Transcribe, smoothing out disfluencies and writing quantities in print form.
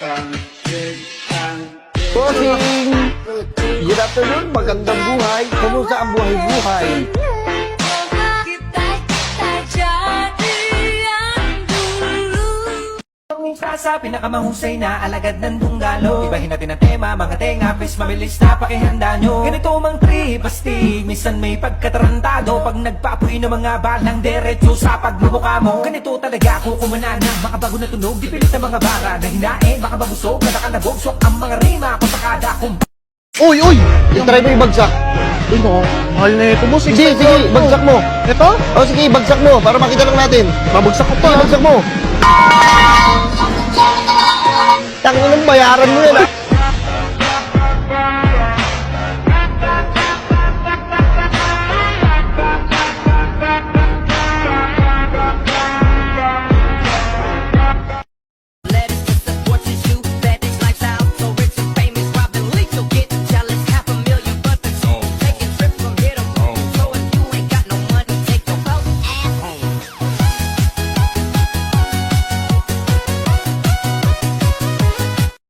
Bossing! Good afternoon, magandang buhay. Kumusta ang buhay-buhay? Sa pinakamahusay na alagad ng dunggalo, ibahin natin ang tema, mga tenga, please mabilis na pakihanda nyo. Ganito mang trip, astig, minsan may pagkatarantado, pag nagpapuin ng mga balang diretso sa pagmumukha mo. Ganito talaga ako kumanana, makabago na tunog, di pilit ang mga bara na hinain, baka mabusog, nadakalabog, swak ang mga rima, pasakada kung Uy! Try mo ibagsak. Uy, no. Mahal na ito, boss. Sige, bagsak mo. Ito? O sige, bagsak mo para makita lang natin. Babagsak ko pa. Sige, bagsak mo. Tangin ng bayaran mo yan, ha?